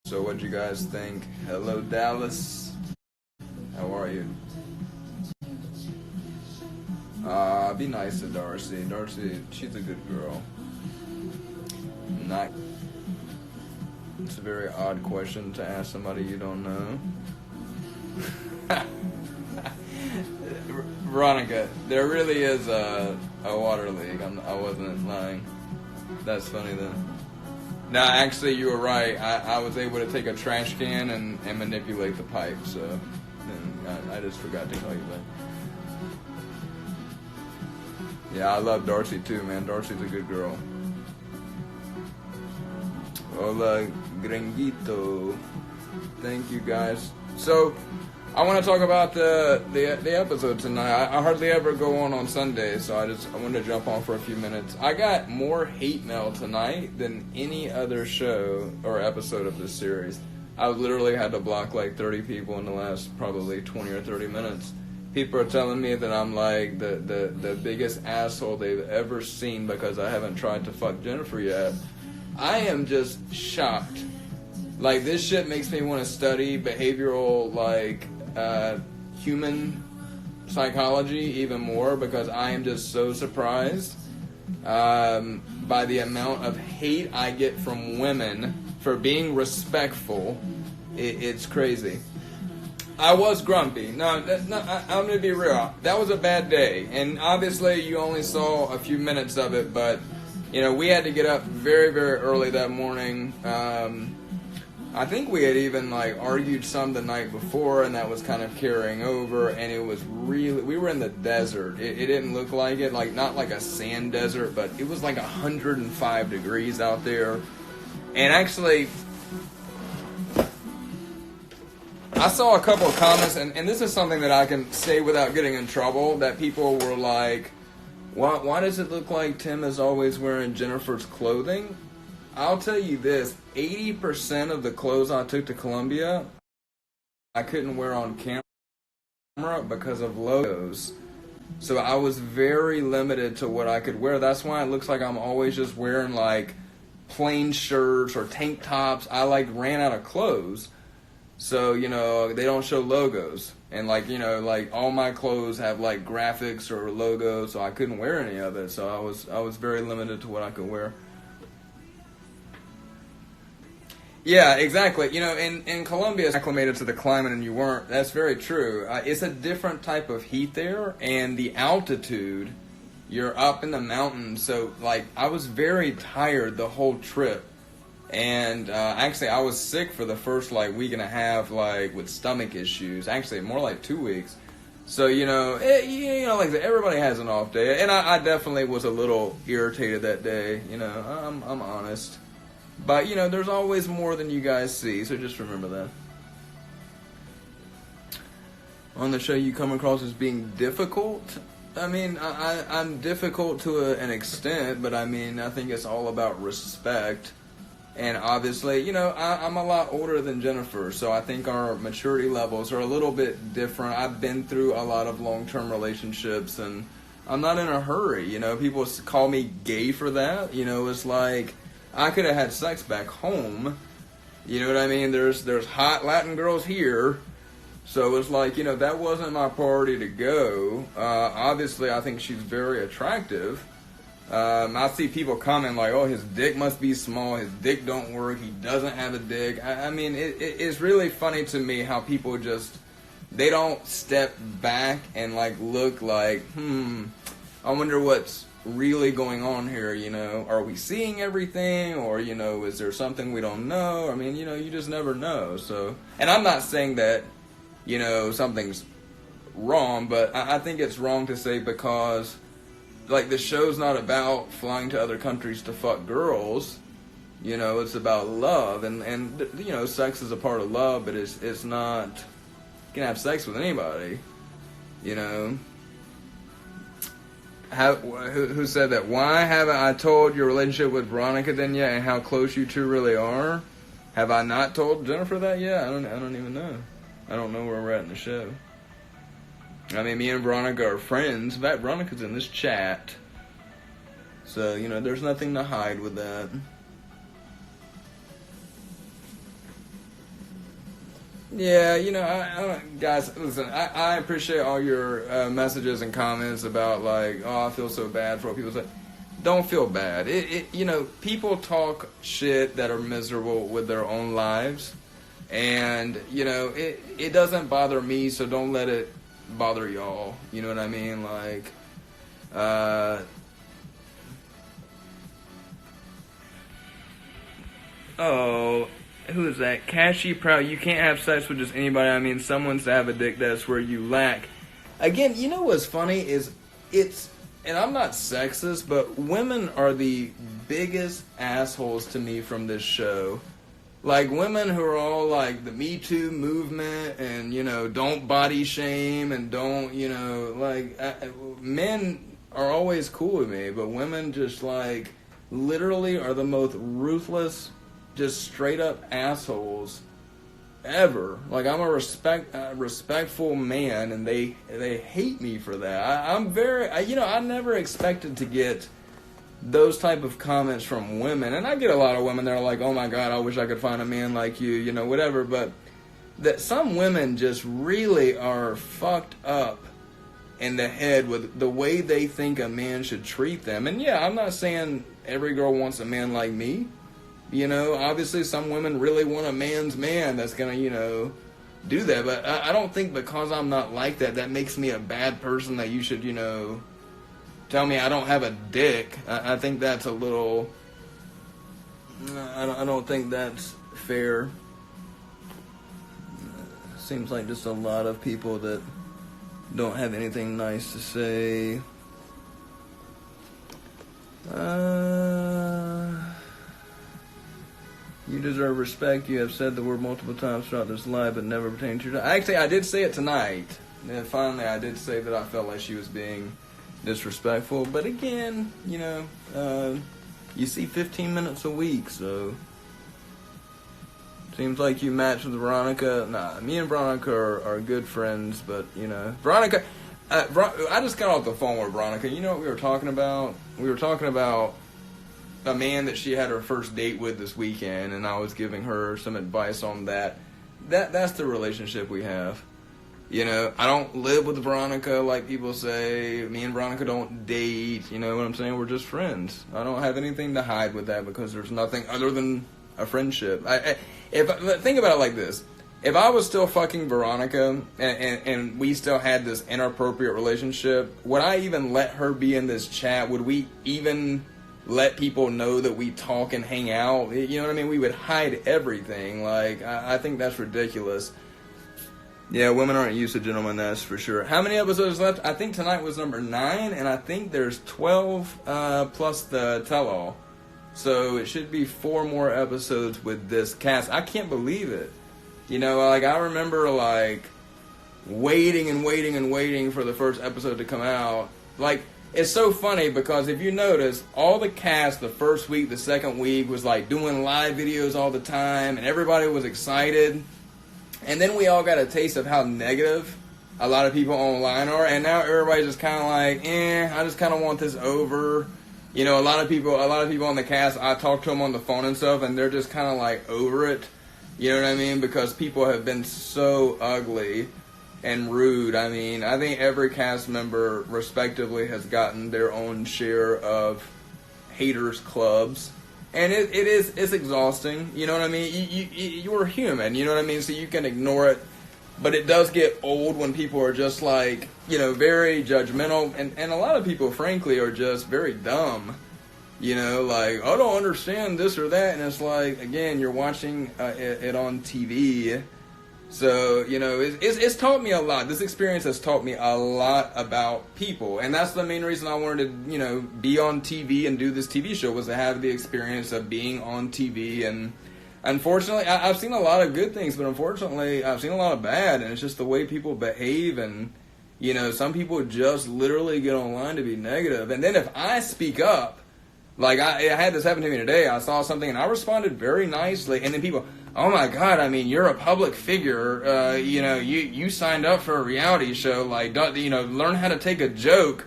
So what'd you guys think? Hello, Dallas. How are you? Be nice to Darcy. Darcy, she's a good girl. Not. It's a very odd question to ask somebody you don't know. Veronica, there really is a water leak. I wasn't lying. That's funny though. No, actually, you were right. I was able to take a trash can and manipulate the pipe, so I just forgot to tell you that. Yeah, I love Darcy too, man. Darcy's a good girl. Hola, gringuito. Thank you, guys. So, I want to talk about the episode tonight. I hardly ever go on Sundays, so I wanted to jump on for a few minutes. I got more hate mail tonight than any other show or episode of this series. I literally had to block like 30 people in the last probably 20 or 30 minutes. People are telling me that I'm like the biggest asshole they've ever seen because I haven't tried to fuck Jennifer yet. I am just shocked. Like, this shit makes me want to study behavioral, like, human psychology even more because I am just so surprised by the amount of hate I get from women for being respectful. It's crazy. I was grumpy. No, I'm gonna be real. That was a bad day, and obviously you only saw a few minutes of it, but you know, we had to get up very, very early that morning. I think we had even like argued some the night before, and that was kind of carrying over, and it was really, we were in the desert. It didn't look like it, like not like a sand desert, but it was like 105 degrees out there. And actually, I saw a couple of comments, and this is something that I can say without getting in trouble, that people were like, why does it look like Tim is always wearing Jennifer's clothing? I'll tell you this, 80% of the clothes I took to Colombia, I couldn't wear on camera because of logos. So I was very limited to what I could wear. That's why it looks like I'm always just wearing like plain shirts or tank tops. I like ran out of clothes. So, you know, they don't show logos. And like, you know, like all my clothes have like graphics or logos, so I couldn't wear any of it. So I was very limited to what I could wear. Yeah, exactly. You know, in Colombia, it's acclimated to the climate and you weren't. That's very true. It's a different type of heat there, and the altitude, you're up in the mountains. So, like, I was very tired the whole trip. And actually, I was sick for the first, like, week and a half, like, with stomach issues. Actually, more like 2 weeks. So, you know, like I said, everybody has an off day. And I definitely was a little irritated that day. You know, I'm honest. But, you know, there's always more than you guys see, so just remember that. On the show, you come across as being difficult. I mean, I'm difficult to an extent, but I mean, I think it's all about respect. And obviously, you know, I'm a lot older than Jennifer, so I think our maturity levels are a little bit different. I've been through a lot of long-term relationships, and I'm not in a hurry. You know, people call me gay for that. You know, it's like, I could have had sex back home, you know what I mean? There's hot Latin girls here, so it's like, you know, that wasn't my priority to go. Obviously, I think she's very attractive. I see people comment like, oh, his dick must be small, his dick don't work, he doesn't have a dick. I mean, it's really funny to me how people just, they don't step back and like look like, I wonder what's really going on here, you know, are we seeing everything, or, you know, is there something we don't know? I mean, you know, you just never know. So, and I'm not saying that, you know, something's wrong, but I think it's wrong to say because, like, the show's not about flying to other countries to fuck girls, you know, it's about love, and you know, sex is a part of love, but it's not, you can have sex with anybody, you know. Who said that? Why haven't I told your relationship with Veronica then yet, and how close you two really are? Have I not told Jennifer that yet? I don't even know. I don't know where we're at in the show. I mean, me and Veronica are friends. In fact, Veronica's in this chat. So, So, you know, there's nothing to hide with that. Yeah, guys, listen, I appreciate all your messages and comments about, like, oh, I feel so bad for what people say. Don't feel bad. People talk shit that are miserable with their own lives, and, it doesn't bother me, so don't let it bother y'all. You know what I mean? Like, oh, who is that? Cashy Proud. You can't have sex with just anybody. I mean, someone's to have a dick. That's where you lack. Again, you know what's funny is and I'm not sexist, but women are the biggest assholes to me from this show. Like, women who are all like the Me Too movement and, don't body shame and don't, men are always cool with me, but women just, like, literally are the most ruthless, just straight up assholes ever. Like, I'm a respectful man, and they hate me for that. I never expected to get those type of comments from women, and I get a lot of women that are like, oh my god, I wish I could find a man like you, whatever, but that some women just really are fucked up in the head with the way they think a man should treat them. And yeah, I'm not saying every girl wants a man like me. Obviously some women really want a man's man that's gonna, do that, but I don't think because I'm not like that, that makes me a bad person that you should, tell me I don't have a dick. I think that's a little, I don't think that's fair. Seems like just a lot of people that don't have anything nice to say. You deserve respect. You have said the word multiple times throughout this live, but never pertaining to your... Actually, I did say it tonight. And finally, I did say that I felt like she was being disrespectful. But again, you see 15 minutes a week, so... Seems like you match with Veronica. Nah, me and Veronica are good friends, but, Veronica... I just got off the phone with Veronica. You know what we were talking about? We were talking about a man that she had her first date with this weekend, and I was giving her some advice on that. That's the relationship we have. I don't live with Veronica like people say. Me and Veronica don't date. You know what I'm saying? We're just friends. I don't have anything to hide with that because there's nothing other than a friendship. Think about it like this. If I was still fucking Veronica and we still had this inappropriate relationship, would I even let her be in this chat? Would we even let people know that we talk and hang out? You know what I mean? We would hide everything. Like, I think that's ridiculous. Yeah, women aren't used to gentlemen, that's for sure. How many episodes left? I think tonight was number 9, and I think there's 12 plus the tell-all. So it should be 4 more episodes with this cast. I can't believe it. I remember, waiting and waiting and waiting for the first episode to come out. It's so funny because if you notice, all the cast the first week, the second week was, doing live videos all the time, and everybody was excited. And then we all got a taste of how negative a lot of people online are, and now everybody's just kind of I just kind of want this over. A lot of people on the cast, I talk to them on the phone and stuff, and they're just kind of, over it. You know what I mean? Because people have been so ugly and rude. I mean, I think every cast member, respectively, has gotten their own share of haters clubs. And it's exhausting. You know what I mean? You're human. You know what I mean? So you can ignore it. But it does get old when people are just very judgmental. And a lot of people, frankly, are just very dumb. I don't understand this or that. And it's again, you're watching it on TV. So, it's taught me a lot. This experience has taught me a lot about people. And that's the main reason I wanted to, be on TV and do this TV show, was to have the experience of being on TV. And unfortunately, I've seen a lot of good things, but unfortunately, I've seen a lot of bad. And it's just the way people behave. And, some people just literally get online to be negative. And then if I speak up, I had this happen to me today. I saw something and I responded very nicely. And then people, oh my God, I mean, you're a public figure. You signed up for a reality show. Learn how to take a joke